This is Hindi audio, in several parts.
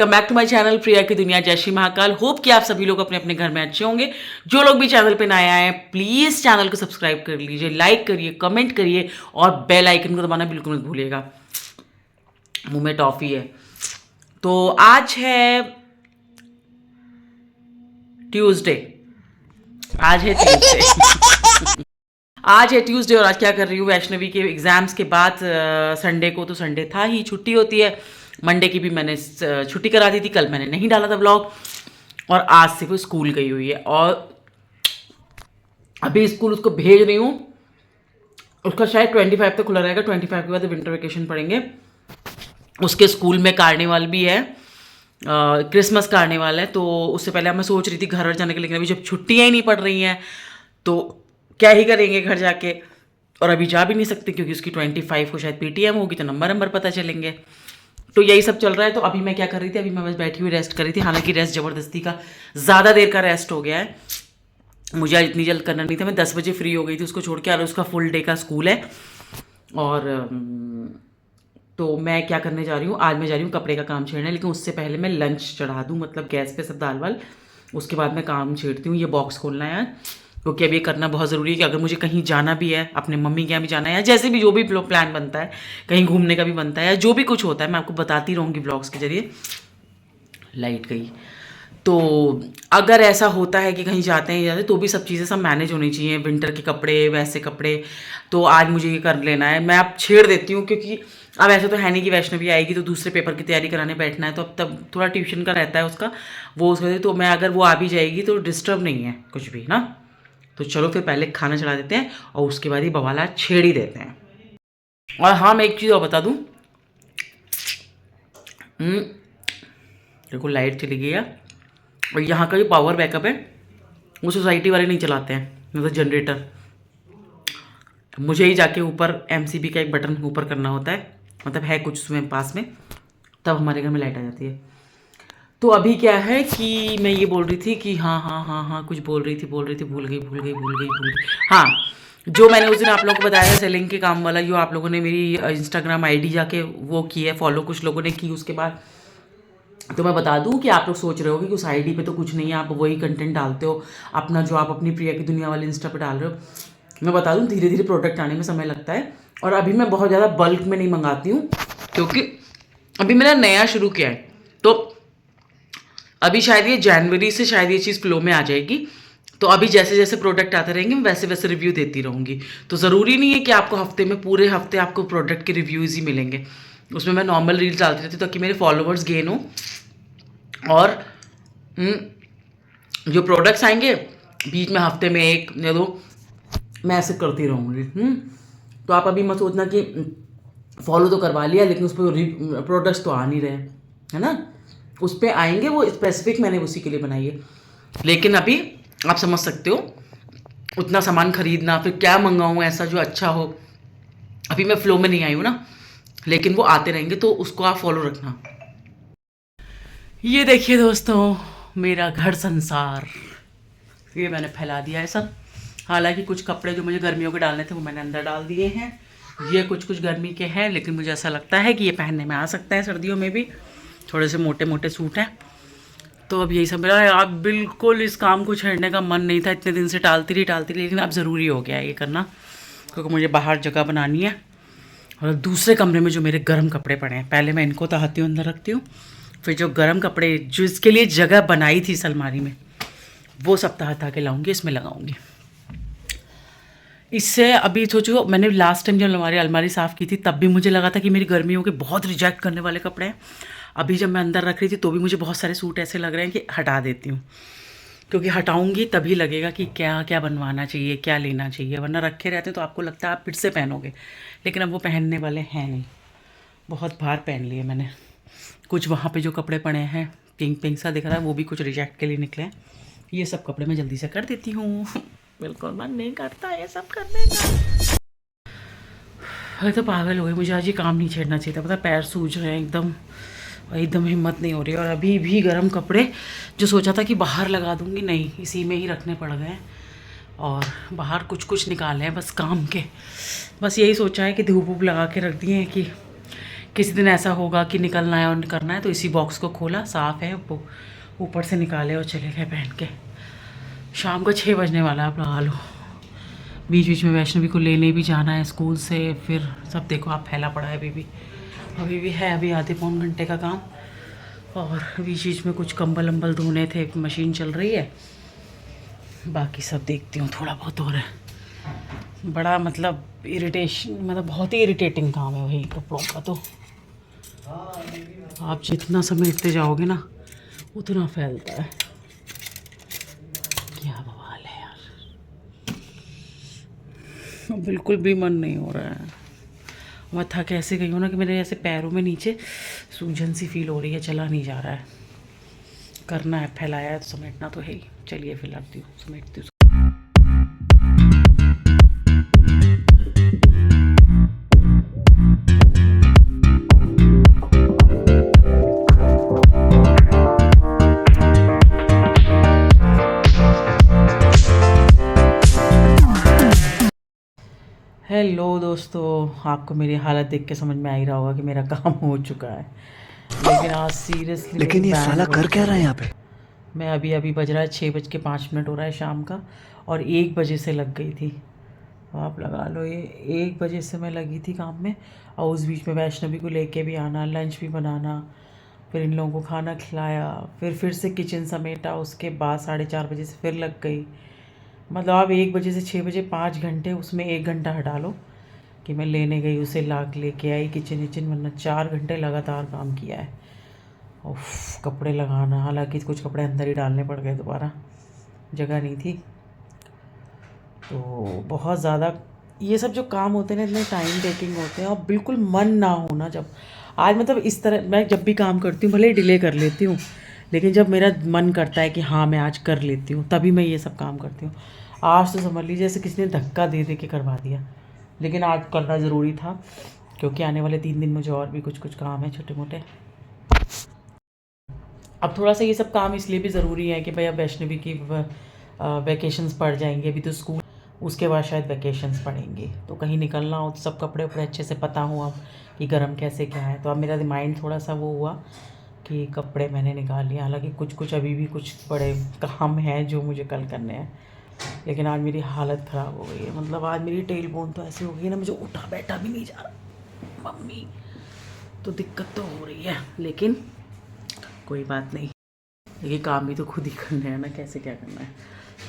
Welcome back to my channel Priya की दुनिया। जय श्री महाकाल। होप कि आप सभी लोग अपने अपने घर में अच्छे होंगे। जो लोग भी चैनल पे नए आए हैं प्लीज़ चैनल को सब्सक्राइब कर लीजिए, लाइक करिए, कमेंट करिए और बेल आइकन को दबाना बिल्कुल मत भूलिएगा। मुंह में टॉफ़ी है। तो आज है ट्यूसडे। आज है ट्यूसडे और आज क्या कर रही हूँ, वैष्णवी के एग्ज़ाम्स के बाद संडे को, तो संडे था ही, छुट्टी होती है। मंडे की भी मैंने छुट्टी करा दी थी, कल मैंने नहीं डाला था ब्लॉग और आज से वो स्कूल गई हुई है और अभी स्कूल उसको भेज रही हूँ। उसका शायद 25 तक खुला रहेगा, 25 के बाद विंटर वेकेशन पड़ेंगे। उसके स्कूल में कार्निवाल भी है, क्रिसमस कार्निवाल है। तो उससे पहले मैं सोच रही थी घर जाने के लिए, लेकिन अभी जब छुट्टियाँ ही नहीं पड़ रही हैं तो क्या ही करेंगे घर जाके, और अभी जा भी नहीं सकते क्योंकि उसकी 25 को शायद पीटीएम होगी तो नंबर पता चलेंगे। तो यही सब चल रहा है। तो अभी मैं क्या कर रही थी, अभी मैं बस बैठी हुई रेस्ट कर रही थी। हालांकि रेस्ट ज़बरदस्ती का ज़्यादा देर का रेस्ट हो गया है, मुझे आज इतनी जल्द करना नहीं था। मैं 10 बजे फ्री हो गई थी उसको छोड़ के, और उसका फुल डे का स्कूल है। और तो मैं क्या करने जा रही हूँ, आज मैं जा रही हूँ कपड़े का काम छेड़ने, लेकिन उससे पहले मैं लंच चढ़ा दूँ, मतलब गैस पे सब दाल वाल, उसके बाद मैं काम छेड़ती हूँ। ये बॉक्स खोलना है क्योंकि अब ये करना बहुत ज़रूरी है कि अगर मुझे कहीं जाना भी है, अपने मम्मी के यहाँ भी जाना है, या जैसे भी जो भी प्लान बनता है, कहीं घूमने का भी बनता है, या जो भी कुछ होता है मैं आपको बताती रहूँगी ब्लॉग्स के जरिए। लाइट गई। तो अगर ऐसा होता है कि कहीं जाते हैं तो भी सब चीज़ें सब मैनेज होनी चाहिए, विंटर के कपड़े, वैसे कपड़े। तो आज मुझे ये कर लेना है, मैं अब छेड़ देती हूँ क्योंकि अब ऐसा तो है नहीं कि वैष्णवी आएगी तो दूसरे पेपर की तैयारी कराने बैठना है। तो अब तब थोड़ा ट्यूशन का रहता है उसका, वो उसके, तो मैं अगर वो आ भी जाएगी तो डिस्टर्ब नहीं है कुछ भी ना। तो चलो फिर पहले खाना चढ़ा देते हैं और उसके बाद ही बवाला छेड़ ही देते हैं। और हाँ, मैं एक चीज़ और बता दूँ, देखो लाइट चली गई है और यहाँ का जो पावर बैकअप है वो सोसाइटी वाले नहीं चलाते हैं, मतलब जनरेटर। मुझे ही जाके ऊपर एमसीबी का एक बटन ऊपर करना होता है, मतलब है कुछ उसमें पास में, तब हमारे घर में लाइट आ जाती है। तो अभी क्या है कि मैं ये बोल रही थी कि हाँ कुछ बोल रही थी भूल गई। हाँ, जो मैंने उस दिन आप लोगों को बताया सेलिंग के काम वाला, जो आप लोगों ने मेरी इंस्टाग्राम आईडी जाके वो की है फॉलो, कुछ लोगों ने की उसके बाद। तो मैं बता दूं कि आप लोग सोच रहे हो कि उस आईडी पे तो कुछ नहीं है, आप वही कंटेंट डालते हो अपना, जो आप अपनी प्रिया की दुनिया वाले इंस्टा पे डाल रहे हो। मैं बता दूं धीरे धीरे प्रोडक्ट आने में समय लगता है, और अभी मैं बहुत ज़्यादा बल्क में नहीं मंगाती हूँ क्योंकि अभी मैंने नया शुरू किया है। तो अभी शायद ये जनवरी से शायद ये चीज़ फ्लो में आ जाएगी। तो अभी जैसे जैसे प्रोडक्ट आते रहेंगे मैं वैसे वैसे रिव्यू देती रहूँगी। तो ज़रूरी नहीं है कि आपको हफ्ते में, पूरे हफ्ते आपको प्रोडक्ट के रिव्यूज़ ही मिलेंगे। उसमें मैं नॉर्मल रील्स डालती रहती हूँ ताकि मेरे फॉलोअर्स गेन हो, और जो प्रोडक्ट्स आएंगे बीच में हफ्ते में एक या दो मैं ऐसे करती रहूँगी। तो आप अभी मत सोचना कि फॉलो तो करवा लिया लेकिन उस पर प्रोडक्ट्स तो आ नहीं रहे, है ना। उस पर आएंगे, वो स्पेसिफिक मैंने उसी के लिए बनाई है। लेकिन अभी आप समझ सकते हो उतना सामान खरीदना, फिर क्या मंगाऊँ ऐसा जो अच्छा हो, अभी मैं फ्लो में नहीं आई हूँ ना, लेकिन वो आते रहेंगे तो उसको आप फॉलो रखना। ये देखिए दोस्तों, मेरा घर संसार ये मैंने फैला दिया है सब। हालांकि कुछ कपड़े जो मुझे गर्मियों के डालने थे वो मैंने अंदर डाल दिए हैं। ये कुछ गर्मी के हैं, लेकिन मुझे ऐसा लगता है कि ये पहनने में आ सकता है सर्दियों में भी। थोड़े से मोटे मोटे सूट हैं। तो अब यही सब मेरा यार, बिल्कुल इस काम को छेड़ने का मन नहीं था, इतने दिन से टालती रही, लेकिन अब ज़रूरी हो गया है ये करना, क्योंकि मुझे बाहर जगह बनानी है। और दूसरे कमरे में जो मेरे गर्म कपड़े पड़े हैं, पहले मैं इनको तहती हूँ, अंदर रखती हूँ, फिर जो गर्म कपड़े जो इसके लिए जगह बनाई थी इस अलमारी में, वो सब तह के लाऊंगी, इसमें लगाऊंगी। इससे अभी सोचो, मैंने लास्ट टाइम जब हमारी अलमारी साफ़ की थी तब भी मुझे लगा था कि मेरी गर्मियों के बहुत रिजेक्ट करने वाले कपड़े हैं। अभी जब मैं अंदर रख रही थी तो भी मुझे बहुत सारे सूट ऐसे लग रहे हैं कि हटा देती हूँ, क्योंकि हटाऊंगी तभी लगेगा कि क्या क्या बनवाना चाहिए, क्या लेना चाहिए। वरना रखे रहते हैं तो आपको लगता है आप फिर से पहनोगे, लेकिन अब वो पहनने वाले हैं नहीं। बहुत बार पहन लिए मैंने। कुछ वहाँ पे जो कपड़े पड़े हैं पिंक सा दिख रहा है, वो भी कुछ रिजेक्ट के लिए निकले हैं। ये सब कपड़े मैं जल्दी से कर देती हूँ। बिल्कुल मन नहीं करता ये सब करने का। अरे तो पागल हो गई, मुझे आज ये काम नहीं छेड़ना चाहिए था, पता, पैर सूज रहे हैं एकदम हिम्मत नहीं हो रही। और अभी भी गर्म कपड़े जो सोचा था कि बाहर लगा दूँगी, नहीं, इसी में ही रखने पड़ गए। और बाहर कुछ निकाले हैं बस काम के, बस यही सोचा है कि धूप वूप लगा के रख दिए हैं कि किसी दिन ऐसा होगा कि निकलना है और करना है तो इसी बॉक्स को खोला, साफ़ है, ऊपर से निकाले और चले गए पहन के। शाम को 6 बजने वाला है, आप लगा लो। बीच बीच में वैष्णवी को लेने भी जाना है स्कूल से, फिर सब देखो आप फैला पड़ा है अभी भी है, अभी आधे पौन घंटे का काम। और बीच बीच में कुछ कंबल अम्बल धोने थे, मशीन चल रही है, बाकी सब देखती हूँ, थोड़ा बहुत हो रहा है। बड़ा मतलब इरिटेशन, मतलब बहुत ही इरिटेटिंग काम है वही कपड़ों का। तो आप जितना समेटते जाओगे ना उतना फैलता है। क्या बवाल है यार, बिल्कुल भी मन नहीं हो रहा है। मैं थक ऐसे गई हूँ ना कि मेरे ऐसे पैरों में नीचे सूजन सी फील हो रही है, चला नहीं जा रहा है। करना है, फैलाया है तो समेटना तो है ही। चलिए फैलाती हूँ, समेटती हूँ। हेलो दोस्तों, आपको मेरी हालत देख के समझ में आ ही रहा होगा कि मेरा काम हो चुका है, लेकिन आज सीरियसली लेकिन ये साला कर क्या रहा है यहाँ पे? मैं अभी बज रहा है 6:05 हो रहा है शाम का, और 1 बजे से लग गई थी। आप लगा लो ये 1 बजे से मैं लगी थी काम में, और उस बीच में वैष्णवी को लेके भी आना, लंच भी बनाना, फिर इन लोगों को खाना खिलाया, फिर से किचन समेटा, उसके बाद 4:30 बजे से फिर लग गई। मतलब आप 1 बजे से 6 बजे 5 घंटे, उसमें 1 घंटा हटा लो कि मैं लेने गई, उसे ला लेके आई किचन विचन, वरना 4 घंटे लगातार काम किया है। उफ, कपड़े लगाना, हालांकि कुछ कपड़े अंदर ही डालने पड़ गए, दोबारा जगह नहीं थी। तो बहुत ज़्यादा ये सब जो काम होते हैं ना, इतने टाइम टेकिंग होते हैं, और बिल्कुल मन ना होना। जब आज मतलब इस तरह मैं जब भी काम करती हूँ, भले ही डिले कर लेती हूँ, लेकिन जब मेरा मन करता है कि हाँ मैं आज कर लेती हूँ, तभी मैं ये सब काम करती हूँ। आज तो समझ लीजिए जैसे किसी ने धक्का दे दे के करवा दिया, लेकिन आज करना ज़रूरी था, क्योंकि आने वाले 3 दिन मुझे और भी कुछ काम है छोटे मोटे। अब थोड़ा सा ये सब काम इसलिए भी ज़रूरी है कि भाई अब वैष्णवी की वैकेशंस पड़ जाएंगे, अभी तो स्कूल, उसके बाद शायद वैकेशंस पड़ेंगे, तो कहीं निकलना हो तो सब कपड़े उपड़े अच्छे से पता हो अब कि गर्म कैसे क्या है। तो अब मेरा माइंड थोड़ा सा वो हुआ कि कपड़े मैंने निकाल लिए, हालांकि कुछ अभी भी कुछ बड़े काम हैं जो मुझे कल करने हैं, लेकिन आज मेरी हालत ख़राब हो गई है। मतलब आज मेरी टेल बोन तो ऐसी हो गई है ना, मुझे उठा बैठा भी नहीं जा रहा मम्मी, तो दिक्कत तो हो रही है, लेकिन कोई बात नहीं, ये काम भी तो खुद ही करना है ना, कैसे क्या करना है।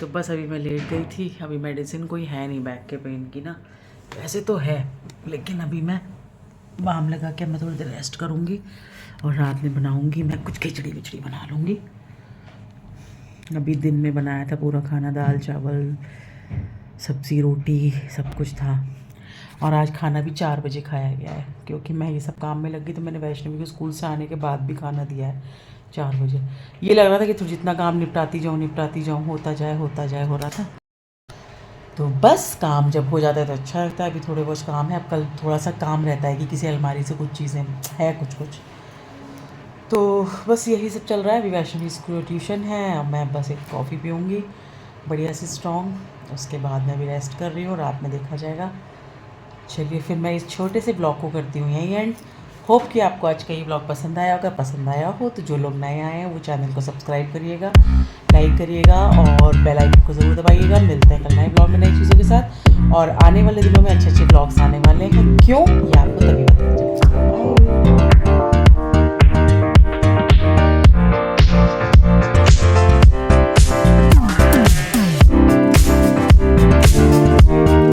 तो बस अभी मैं लेट गई थी, अभी मेडिसिन कोई है नहीं बैक के पेन की ना, वैसे तो है, लेकिन अभी मैं बाम लगा के मैं थोड़ी देर रेस्ट करूँगी, और रात में बनाऊँगी मैं कुछ खिचड़ी विचड़ी बना लूँगी। अभी दिन में बनाया था पूरा खाना, दाल चावल सब्ज़ी रोटी सब कुछ था, और आज खाना भी 4 बजे खाया गया है, क्योंकि मैं ये सब काम में लग गई। तो मैंने वैष्णवी को स्कूल से आने के बाद भी खाना दिया है 4 बजे। ये लग रहा था कि तू जितना काम निपटाती जाऊँ, होता जाए हो रहा था। तो बस काम जब हो जाता है तो अच्छा लगता है। अभी थोड़े बहुत काम है, अब कल थोड़ा सा काम रहता है कि किसी अलमारी से कुछ चीज़ें है कुछ। तो बस यही सब चल रहा है। अभी वैष्णवी स्कूल ट्यूशन है, अब मैं बस एक कॉफ़ी पीऊँगी बढ़िया सी स्ट्रॉन्ग, उसके बाद मैं भी रेस्ट कर रही हूँ, रात में देखा जाएगा। चलिए फिर मैं इस छोटे से ब्लॉग को करती हूँ यहीं एंड। होप कि आपको आज का ये ब्लॉग पसंद आया होगा। पसंद आया हो तो जो लोग नए आए हैं वो चैनल को सब्सक्राइब करिएगा, लाइक करिएगा और बेल आइकन को ज़रूर दबाइएगा। मिलते हैं कल नए ब्लॉग में नई चीज़ों के साथ, और आने वाले दिनों में अच्छे ब्लॉग्स आने वाले हैं। क्यों, ये आपको तभी पता चलेगा।